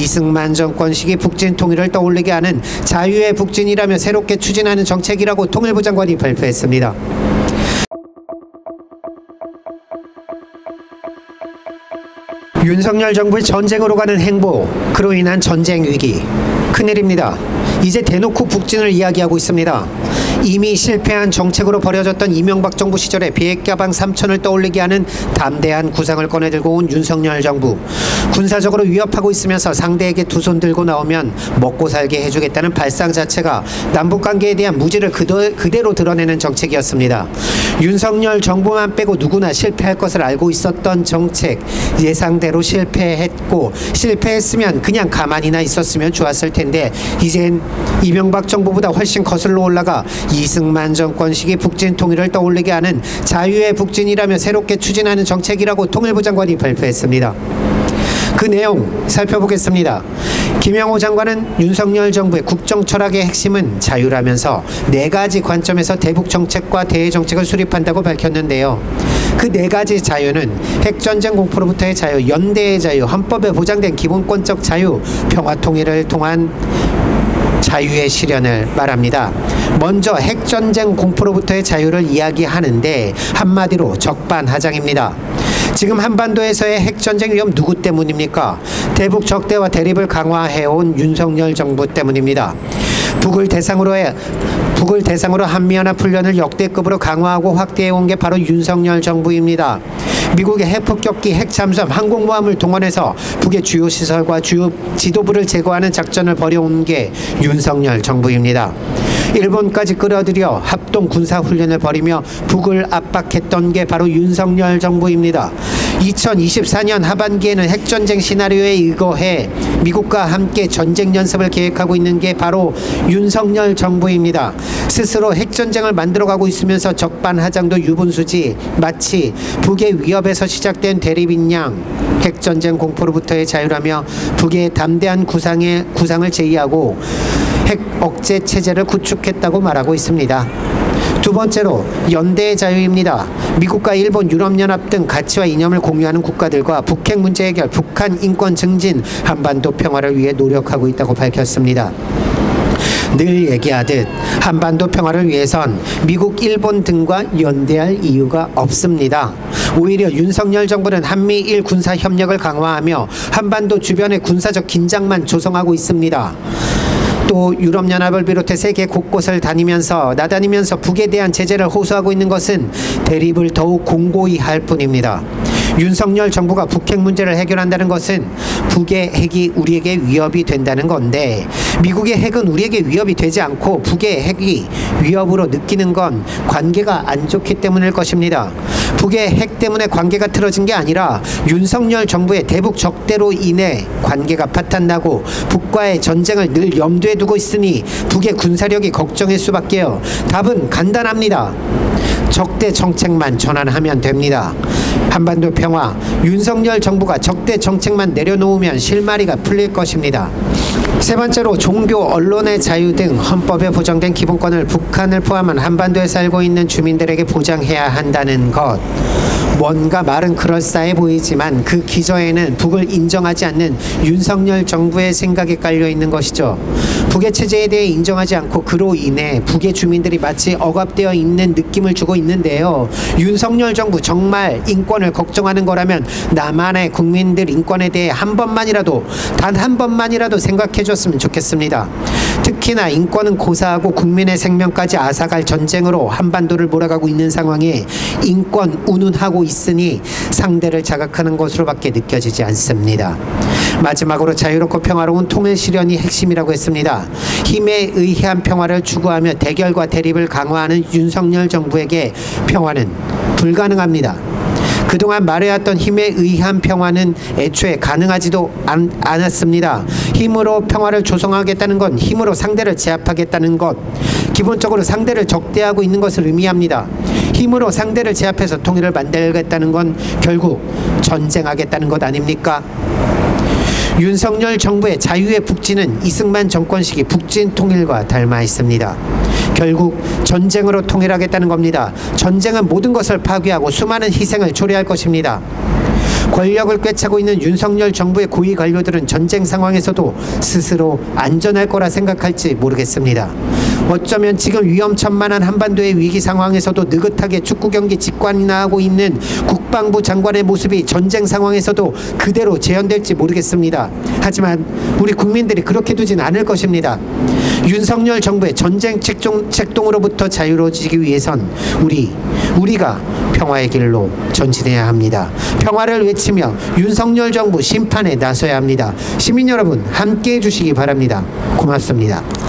이승만 정권 시기 북진 통일을 떠올리게 하는 자유의 북진이라며 새롭게 추진하는 정책이라고 통일부 장관이 발표했습니다. 윤석열 정부의 전쟁으로 가는 행보, 그로 인한 전쟁 위기. 큰일입니다. 이제 대놓고 북진을 이야기하고 있습니다. 이미 실패한 정책으로 버려졌던 이명박 정부 시절에 비핵가방 3천을 떠올리게 하는 담대한 구상을 꺼내들고 온 윤석열 정부. 군사적으로 위협하고 있으면서 상대에게 두 손 들고 나오면 먹고 살게 해주겠다는 발상 자체가 남북관계에 대한 무지를 그대로 드러내는 정책이었습니다. 윤석열 정부만 빼고 누구나 실패할 것을 알고 있었던 정책, 예상대로 실패했고, 실패했으면 그냥 가만히나 있었으면 좋았을 텐데 이젠 이명박 정부보다 훨씬 거슬러 올라가 이승만 정권 시기 북진 통일을 떠올리게 하는 자유의 북진이라며 새롭게 추진하는 정책이라고 통일부 장관이 발표했습니다. 그 내용 살펴보겠습니다. 김영호 장관은 윤석열 정부의 국정 철학의 핵심은 자유라면서 4가지 관점에서 대북 정책과 대외 정책을 수립한다고 밝혔는데요. 그 4가지 자유는 핵전쟁 공포로부터의 자유, 연대의 자유, 헌법에 보장된 기본권적 자유, 평화 통일을 통한 자유의 실현을 말합니다. 먼저 핵전쟁 공포로부터의 자유를 이야기하는데 한마디로 적반하장입니다. 지금 한반도에서의 핵전쟁 위험 누구 때문입니까? 대북 적대와 대립을 강화해온 윤석열 정부 때문입니다. 북을 대상으로 한미연합훈련을 역대급으로 강화하고 확대해온 게 바로 윤석열 정부입니다. 미국의 핵폭격기, 핵잠수함, 항공모함을 동원해서 북의 주요 시설과 주요 지도부를 제거하는 작전을 벌여온 게 윤석열 정부입니다. 일본까지 끌어들여 합동 군사훈련을 벌이며 북을 압박했던 게 바로 윤석열 정부입니다. 2024년 하반기에는 핵전쟁 시나리오에 의거해 미국과 함께 전쟁 연습을 계획하고 있는 게 바로 윤석열 정부입니다. 스스로 핵전쟁을 만들어가고 있으면서 적반하장도 유분수지, 마치 북의 위협에서 시작된 대립인 양 핵전쟁 공포로부터의 자유라며 북의 담대한 구상을 제의하고 핵 억제 체제를 구축했다고 말하고 있습니다. 두 번째로 연대의 자유입니다. 미국과 일본, 유럽연합 등 가치와 이념을 공유하는 국가들과 북핵 문제 해결, 북한 인권 증진, 한반도 평화를 위해 노력하고 있다고 밝혔습니다. 늘 얘기하듯 한반도 평화를 위해선 미국, 일본 등과 연대할 이유가 없습니다. 오히려 윤석열 정부는 한미일 군사협력을 강화하며 한반도 주변의 군사적 긴장만 조성하고 있습니다. 또 유럽연합을 비롯해 세계 곳곳을 나다니면서 북에 대한 제재를 호소하고 있는 것은 대립을 더욱 공고히 할 뿐입니다. 윤석열 정부가 북핵 문제를 해결한다는 것은 북의 핵이 우리에게 위협이 된다는 건데, 미국의 핵은 우리에게 위협이 되지 않고 북의 핵이 위협으로 느끼는 건 관계가 안 좋기 때문일 것입니다. 북의 핵 때문에 관계가 틀어진 게 아니라 윤석열 정부의 대북 적대로 인해 관계가 파탄나고 북과의 전쟁을 늘 염두에 두고 있으니 북의 군사력이 걱정일 수밖에요. 답은 간단합니다. 적대 정책만 전환하면 됩니다. 한반도 평화, 윤석열 정부가 적대 정책만 내려놓으면 실마리가 풀릴 것입니다. 세 번째로 종교, 언론의 자유 등 헌법에 보장된 기본권을 북한을 포함한 한반도에 살고 있는 주민들에게 보장해야 한다는 것. 뭔가 말은 그럴싸해 보이지만 그 기저에는 북을 인정하지 않는 윤석열 정부의 생각이 깔려있는 것이죠. 북의 체제에 대해 인정하지 않고 그로 인해 북의 주민들이 마치 억압되어 있는 느낌을 주고 있는데요. 윤석열 정부 정말 인권을 걱정하는 거라면 남한의 국민들 인권에 대해 단 한 번만이라도 생각해 줬으면 좋겠습니다. 특히나 인권은 고사하고 국민의 생명까지 앗아갈 전쟁으로 한반도를 몰아가고 있는 상황에 인권 운운하고 있으니 상대를 자극하는 것으로밖에 느껴지지 않습니다. 마지막으로 자유롭고 평화로운 통일 실현이 핵심이라고 했습니다. 힘에 의한 평화를 추구하며 대결과 대립을 강화하는 윤석열 정부에게 평화는 불가능합니다. 그동안 말해왔던 힘에 의한 평화는 애초에 가능하지도 않았습니다. 힘으로 평화를 조성하겠다는 건 힘으로 상대를 제압하겠다는 것, 기본적으로 상대를 적대하고 있는 것을 의미합니다. 힘으로 상대를 제압해서 통일을 만들겠다는 건 결국 전쟁하겠다는 것 아닙니까? 윤석열 정부의 자유의 북진은 이승만 정권 시기 북진 통일과 닮아 있습니다. 결국 전쟁으로 통일하겠다는 겁니다. 전쟁은 모든 것을 파괴하고 수많은 희생을 초래할 것입니다. 권력을 꿰차고 있는 윤석열 정부의 고위 관료들은 전쟁 상황에서도 스스로 안전할 거라 생각할지 모르겠습니다. 어쩌면 지금 위험천만한 한반도의 위기 상황에서도 느긋하게 축구 경기 직관이나 하고 있는 국방부 장관의 모습이 전쟁 상황에서도 그대로 재현될지 모르겠습니다. 하지만 우리 국민들이 그렇게 두진 않을 것입니다. 윤석열 정부의 전쟁 책동으로부터 자유로워지기 위해선 우리가 평화의 길로 전진해야 합니다. 평화를 외치며 윤석열 정부 심판에 나서야 합니다. 시민 여러분 함께해 주시기 바랍니다. 고맙습니다.